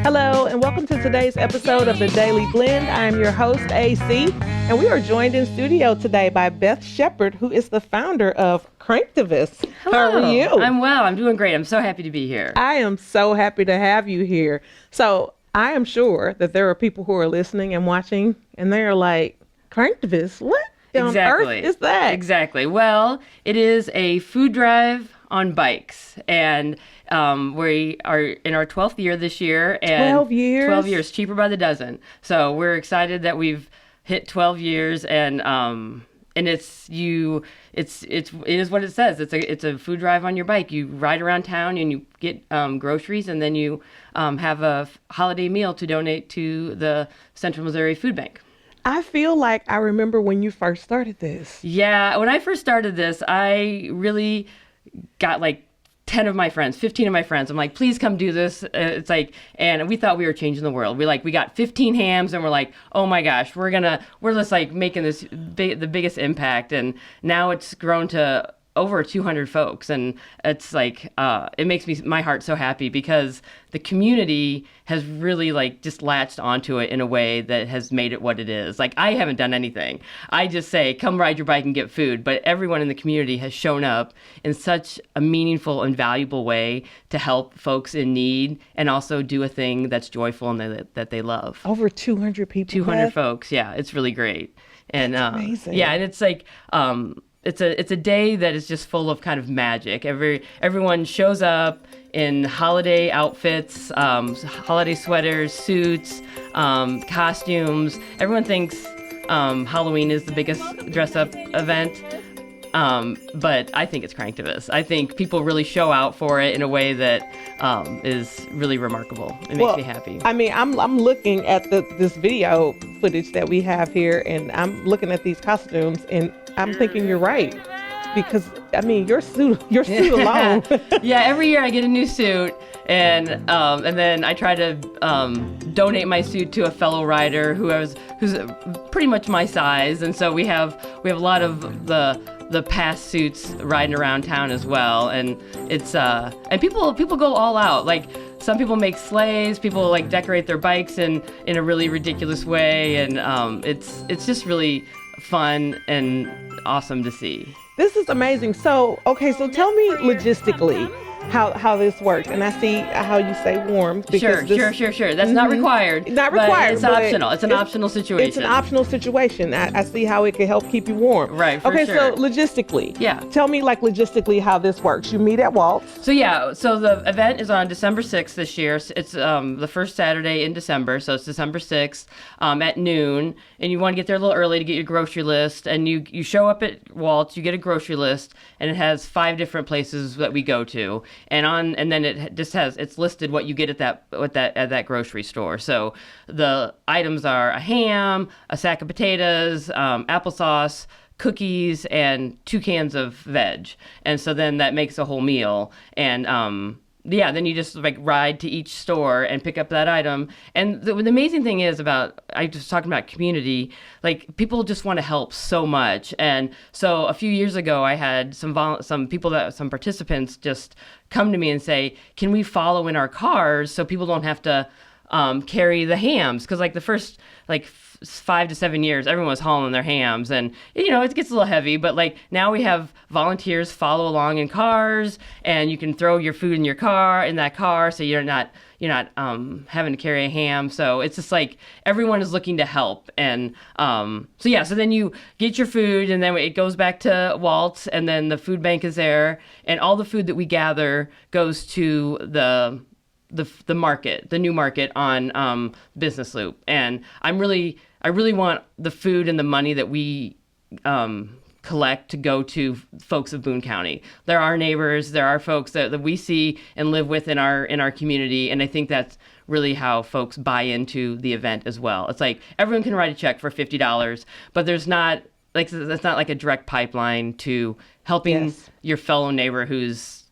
Hello, and welcome to today's episode of The Daily Blend. I am your host, AC, and we are joined in studio today by Beth Shepard, who is the founder of Cranktivus. Hello. How are you? I'm well. I'm doing great. I'm so happy to be here. I am so happy to have you here. So I am sure that there are people who are listening and watching, and they are like, Cranktivus, what on earth is that? Exactly. Well, it is a food drive on bikes, and we are in our 12th year this year. And 12 years? 12 years, cheaper by the dozen. So we're excited that we've hit 12 years, and it is what it says. It's a food drive on your bike. You ride around town and you get groceries, and then you have a holiday meal to donate to the Central Missouri Food Bank. I feel like I remember when you first started this. Yeah, when I first started this, I really got like 10 of my friends, 15 of my friends. I'm like, please come do this. It's like, and we thought we were changing the world. We got 15 hams, and we're like, oh my gosh, we're just like making the biggest impact. And now it's grown to over 200 folks, and it's like it makes my heart so happy because the community has really like just latched onto it in a way that has made it what it is. Like, I haven't done anything. I just say, come ride your bike and get food, but everyone in the community has shown up in such a meaningful and valuable way to help folks in need and also do a thing that's joyful and that they love. Over 200 people. 200 folks. Yeah, it's really great. And amazing. Yeah, and it's like it's a day that is just full of kind of magic. Everyone shows up in holiday outfits, holiday sweaters, suits, costumes. Everyone thinks Halloween is the biggest dress-up event, but I think it's Cranktivus. I think people really show out for it in a way that is really remarkable. It makes me happy. I mean, I'm looking at this video footage that we have here, and I'm looking at these costumes, and I'm thinking you're right, because I mean your suit alone. Yeah, every year I get a new suit, and then I try to donate my suit to a fellow rider who's pretty much my size, and so we have a lot of the past suits riding around town as well, and it's and people go all out. Like, some people make sleighs, people like decorate their bikes in a really ridiculous way, and it's just really fun and awesome to see. This is amazing. So tell me logistically how this works. And I see how you say warm. Sure. That's not required. Not required. It's optional. It's an optional situation. It's an optional situation. I see how it can help keep you warm. Right, for sure. So logistically. Yeah. Tell me logistically how this works. You meet at Waltz. So the event is on December 6th this year. It's the first Saturday in December. So it's December 6th at noon. And you want to get there a little early to get your grocery list. And you show up at Waltz, you get a grocery list, and it has 5 different places that we go to. And then it just it's listed what you get at that grocery store. So the items are a ham, a sack of potatoes, applesauce, cookies, and 2 cans of veg. And so then that makes a whole meal. And then you just like ride to each store and pick up that item. And the amazing thing is I was talking about community, like people just want to help so much. And so a few years ago, I had some participants just come to me and say, can we follow in our cars so people don't have to carry the hams? Because like the first 5 to 7 years, everyone was hauling their hams, and it gets a little heavy, but like now we have volunteers follow along in cars, and you can throw your food in that car, so you're not having to carry a ham. So it's just like everyone is looking to help. And so then you get your food, and then it goes back to Waltz, and then the food bank is there, and all the food that we gather goes to the market, the new market on Business Loop. And I really want the food and the money that we collect to go to folks of Boone County. They're our neighbors. There are folks that we see and live with in our community. And I think that's really how folks buy into the event as well. It's like everyone can write a check for $50, but that's not like a direct pipeline to helping your fellow neighbor who's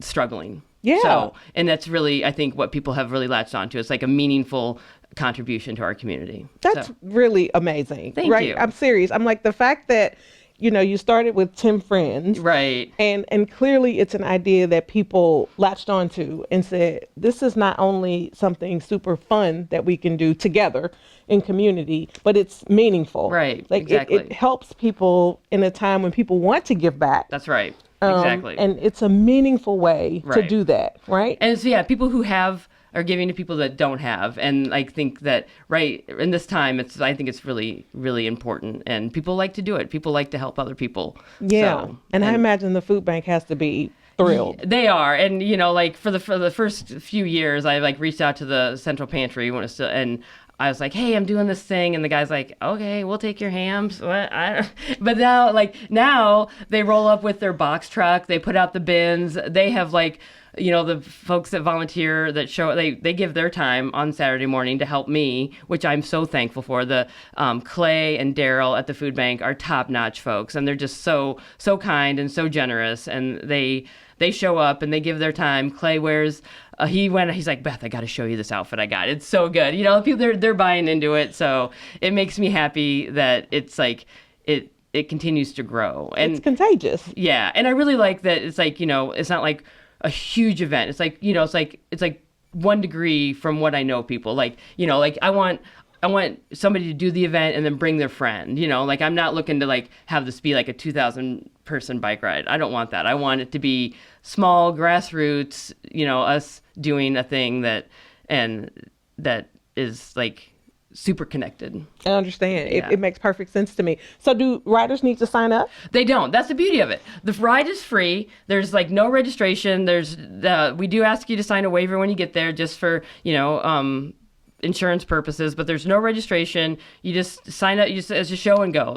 struggling. Yeah. So, and that's really, I think, what people have really latched onto. It's like a meaningful contribution to our community. That's really amazing. Thank right? you. I'm serious. I'm like, the fact that you started with 10 friends. Right. And clearly it's an idea that people latched onto and said, this is not only something super fun that we can do together in community, but it's meaningful. Right, Like exactly. it helps people in a time when people want to give back. That's right. Exactly. And it's a meaningful way to Right. do that, right? And so, yeah, people who have are giving to people that don't have. And I think that, right, in this time, I think it's really, really important. And people like to do it. People like to help other people. Yeah. So, and I imagine the food bank has to be thrilled. They are. And, like, for the first few years, I, like, reached out to the central pantry and I was like, hey, I'm doing this thing. And the guy's like, okay, we'll take your hams. What? But now they roll up with their box truck. They put out the bins. They have, like, the folks that volunteer that they give their time on Saturday morning to help me, which I'm so thankful for. The Clay and Daryl at the food bank are top-notch folks, and they're just so kind and so generous, and they show up and they give their time. Clay wears he's like, Beth, I got to show you this outfit I got. It's so good. People they're buying into it, so it makes me happy that it's like it continues to grow. And it's contagious. Yeah, and I really like that it's like, it's not like a huge event. It's like, it's like 1 degree from what I know people. Like, like I want somebody to do the event and then bring their friend, like I'm not looking to like have this be like a 2,000 person bike ride. I don't want that. I want it to be small grassroots, us doing a thing that is like super connected. I understand. Yeah. It makes perfect sense to me. So do riders need to sign up? They don't. That's the beauty of it. The ride is free. There's like no registration. We do ask you to sign a waiver when you get there just for, insurance purposes, but there's no registration. You just sign up as a show and go.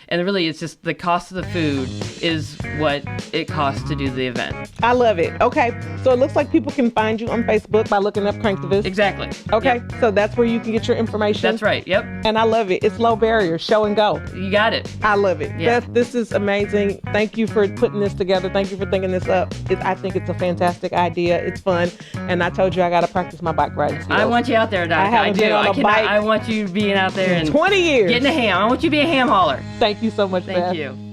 And really it's just the cost of the food is what it costs to do the event. I love it. Okay. So it looks like people can find you on Facebook by looking up Cranktivus. Exactly. Okay. Yep. So that's where you can get your information. That's right. Yep. And I love it. It's low barrier. Show and go. You got it. I love it. Yeah. Beth, this is amazing. Thank you for putting this together. Thank you for thinking this up. I think it's a fantastic idea. It's fun. And I told you I got to practice my bike riding skills. I want you out there, Doc. I haven't been on a bike I want you being out there and 20 years. getting a ham. I want you to be a ham hauler. Thank you so much, Beth. Thank you.